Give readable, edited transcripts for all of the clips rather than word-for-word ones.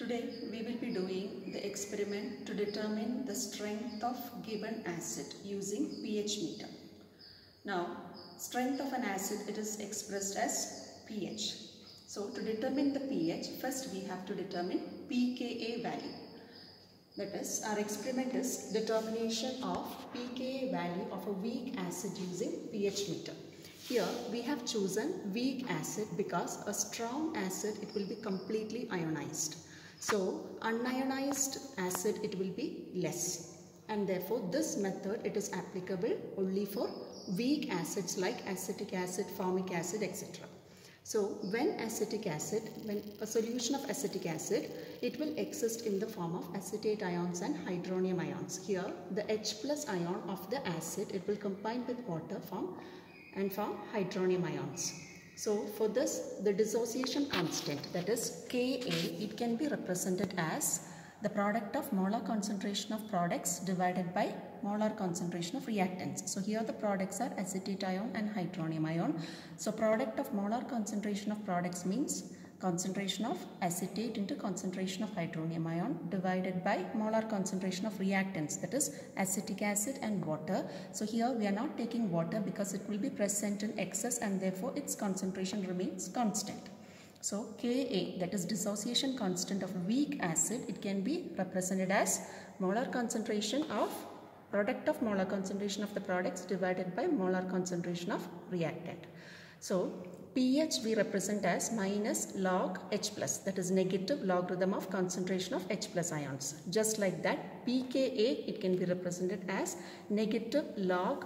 Today we will be doing the experiment to determine the strength of given acid using pH meter. Now, strength of an acid, it is expressed as pH. So to determine the pH, first we have to determine pKa value. That is, our experiment is determination of pKa value of a weak acid using pH meter. Here we have chosen weak acid because a strong acid, it will be completely ionized. So unionized acid, it will be less, and therefore this method, it is applicable only for weak acids like acetic acid, formic acid, etc. So when a solution of acetic acid, it will exist in the form of acetate ions and hydronium ions. Here the H plus ion of the acid, it will combine with water form hydronium ions. So for this, the dissociation constant, that is Ka, it can be represented as the product of molar concentration of products divided by molar concentration of reactants. So here the products are acetate ion and hydronium ion. So product of molar concentration of products means concentration of acetate into concentration of hydronium ion divided by molar concentration of reactants, that is acetic acid and water. So here we are not taking water because it will be present in excess and therefore its concentration remains constant. So Ka, that is dissociation constant of weak acid, it can be represented as molar concentration of product of molar concentration of the products divided by molar concentration of reactant. So pH we represent as minus log H plus, that is negative logarithm of concentration of H plus ions. Just like that, pKa, it can be represented as negative log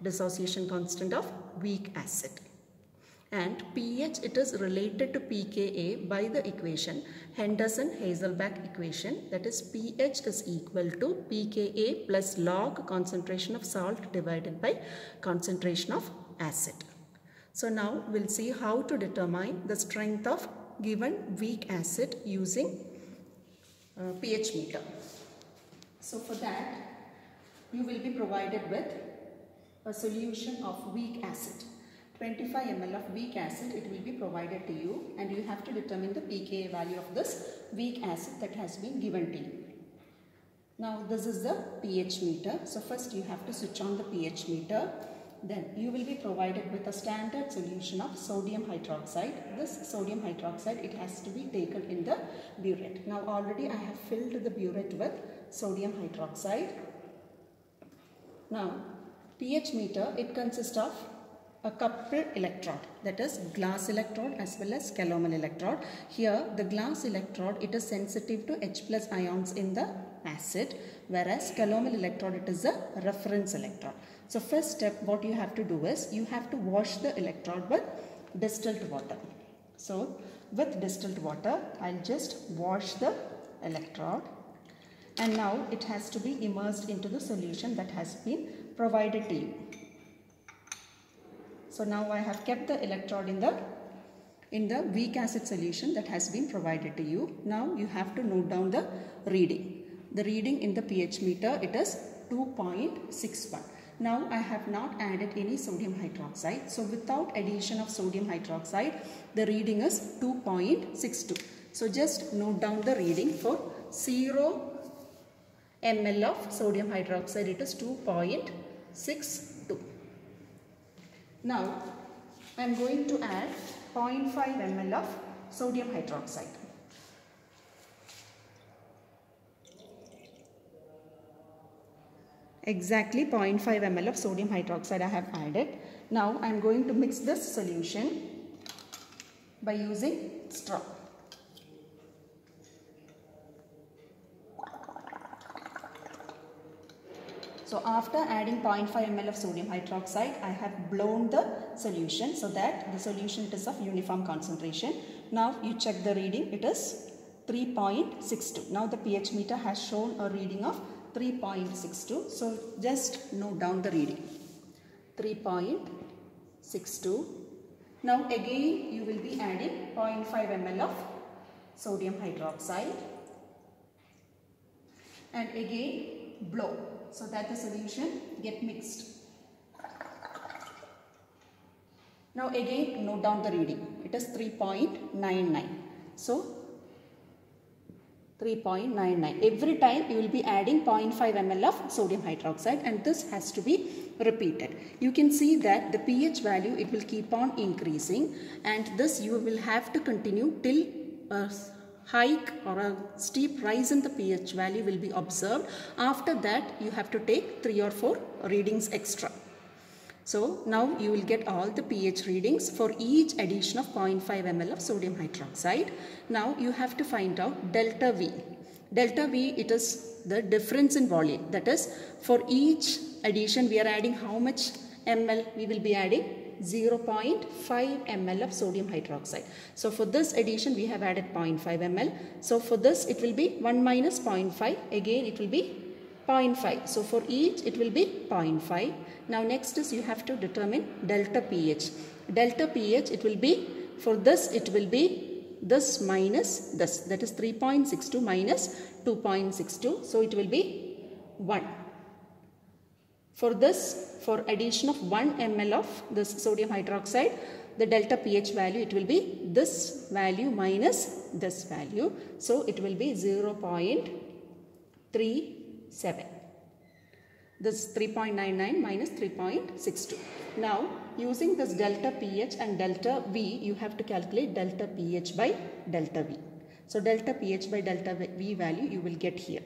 dissociation constant of weak acid. And pH, it is related to pKa by the equation Henderson-Hasselbalch equation, that is pH is equal to pKa plus log concentration of salt divided by concentration of acid. So now we'll see how to determine the strength of given weak acid using pH meter. So for that, you will be provided with a solution of weak acid. 25 ml of weak acid, it will be provided to you, and you have to determine the pKa value of this weak acid that has been given to you. Now this is the pH meter. So first you have to switch on the pH meter. Then you will be provided with a standard solution of sodium hydroxide. This sodium hydroxide, it has to be taken in the burette. Now already I have filled the burette with sodium hydroxide. Now pH meter, it consists of a coupled electrode, that is glass electrode as well as calomel electrode. Here the glass electrode, it is sensitive to H plus ions in the acid, whereas calomel electrode, it is a reference electrode. So first step, what you have to do is you have to wash the electrode with distilled water. So with distilled water, I'll just wash the electrode, and now it has to be immersed into the solution that has been provided to you. So now I have kept the electrode in the weak acid solution that has been provided to you. Now you have to note down the reading. The reading in the pH meter, it is 2.61. Now I have not added any sodium hydroxide. So without addition of sodium hydroxide, the reading is 2.62. So just note down the reading for 0 ml of sodium hydroxide, it is 2.62. Now I am going to add 0.5 ml of sodium hydroxide. Exactly 0.5 ml of sodium hydroxide I have added. Now I am going to mix this solution by using straw. So after adding 0.5 ml of sodium hydroxide, I have blown the solution so that the solution is of uniform concentration. Now you check the reading, it is 3.62. Now the pH meter has shown a reading of 3.62. So just note down the reading, 3.62. Now again you will be adding 0.5 ml of sodium hydroxide and again blow, so that the solution get mixed. Now again note down the reading, it is 3.99. So 3.99. Every time you will be adding 0.5 ml of sodium hydroxide, and this has to be repeated. You can see that the pH value, it will keep on increasing, and this you will have to continue till a hike or a steep rise in the pH value will be observed. After that you have to take 3 or 4 readings extra. So now you will get all the pH readings for each addition of 0.5 ml of sodium hydroxide. Now you have to find out delta V. Delta V, it is the difference in volume. That is, for each addition we are adding how much ml? We will be adding 0.5 ml of sodium hydroxide. So for this addition we have added 0.5 ml. So for this it will be 1 minus 0.5. Again it will be 0.5. So for each it will be 0.5. Now next is you have to determine delta pH. Delta pH, it will be, for this it will be this minus this, that is 3.62 minus 2.62. So it will be 1. For this, for addition of 1 ml of this sodium hydroxide, the delta pH value, it will be this value minus this value. So it will be 0.37. This 3.99 minus 3.62. Now using this delta pH and delta V, you have to calculate delta pH by delta V. So delta pH by delta V value you will get here.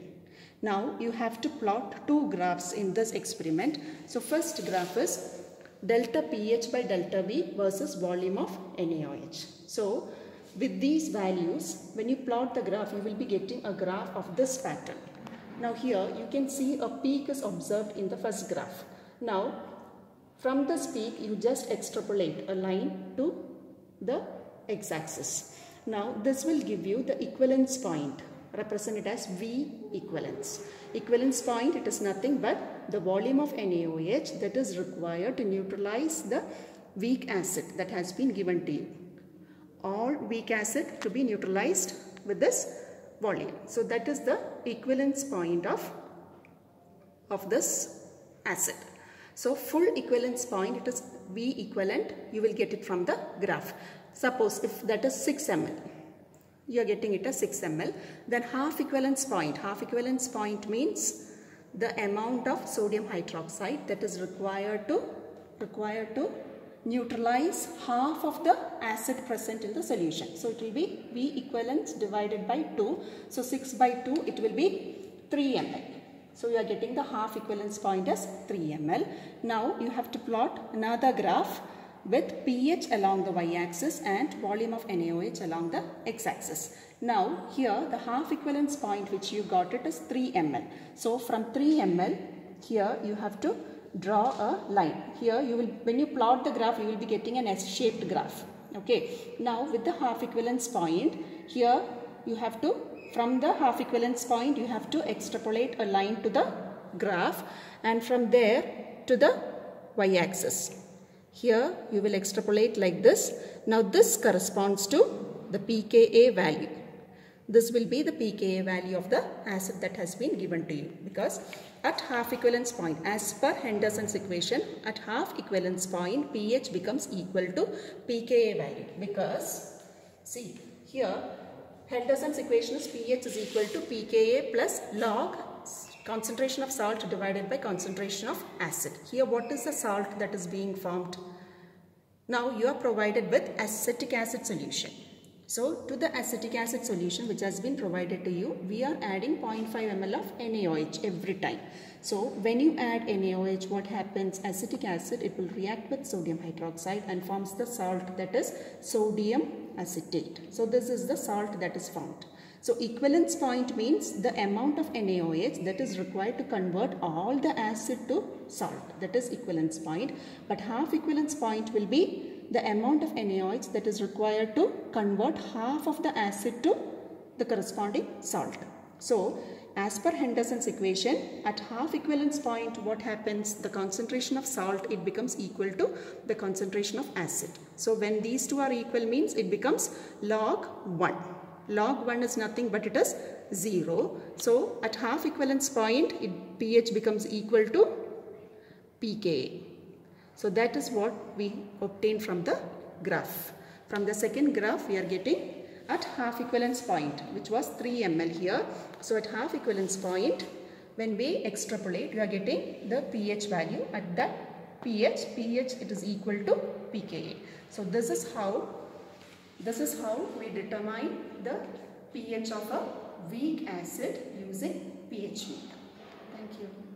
Now you have to plot 2 graphs in this experiment. So first graph is delta pH by delta V versus volume of NaOH. So with these values, when you plot the graph, you will be getting a graph of this pattern. Now here you can see a peak is observed in the first graph. Now from this peak you just extrapolate a line to the x-axis. Now this will give you the equivalence point, represented as V equivalence. Equivalence point, it is nothing but the volume of NaOH that is required to neutralize the weak acid that has been given to you. All weak acid to be neutralized with this volume. So that is the equivalence point of this acid. So full equivalence point, it is V equivalent, you will get it from the graph. Suppose if that is 6 ml, you are getting it as 6 ml. Then half equivalence point means the amount of sodium hydroxide that is required to neutralize half of the acid present in the solution. So it will be V equivalent divided by 2. So 6 by 2, it will be 3 ml. So you are getting the half equivalence point as 3 ml. Now you have to plot another graph with pH along the y-axis and volume of NaOH along the x-axis. Now here the half equivalence point which you got it is 3 ml. So from 3 ml, here you have to draw a line. Here you will, when you plot the graph, you will be getting an S-shaped graph. Okay. Now with the half equivalence point, here you have to, from the half equivalence point, you have to extrapolate a line to the graph, and from there to the y-axis. Here you will extrapolate like this. Now this corresponds to the pKa value. This will be the pKa value of the acid that has been given to you, because at half equivalence point, as per Henderson's equation, at half equivalence point pH becomes equal to pKa value, because see here Henderson's equation is pH is equal to pKa plus log concentration of salt divided by concentration of acid. Here what is the salt that is being formed? Now you are provided with acetic acid solution. So to the acetic acid solution which has been provided to you, we are adding 0.5 ml of NaOH every time. So when you add NaOH, what happens? Acetic acid, it will react with sodium hydroxide and forms the salt, that is sodium acetate. So this is the salt that is formed. So equivalence point means the amount of NaOH that is required to convert all the acid to salt, that is equivalence point. But half equivalence point will be the amount of NaOH that is required to convert half of the acid to the corresponding salt. So as per Henderson's equation, at half equivalence point, what happens? The concentration of salt, it becomes equal to the concentration of acid. So when these two are equal means it becomes log 1. Log 1 is nothing but it is 0. So at half equivalence point, pH becomes equal to pKa. So that is what we obtain from the graph. From the second graph, we are getting at half equivalence point, which was 3 ml here. So at half equivalence point, when we extrapolate, we are getting the pH value at that pH it is equal to pKa. So this is how we determine the pH of a weak acid using pH meter. Thank you.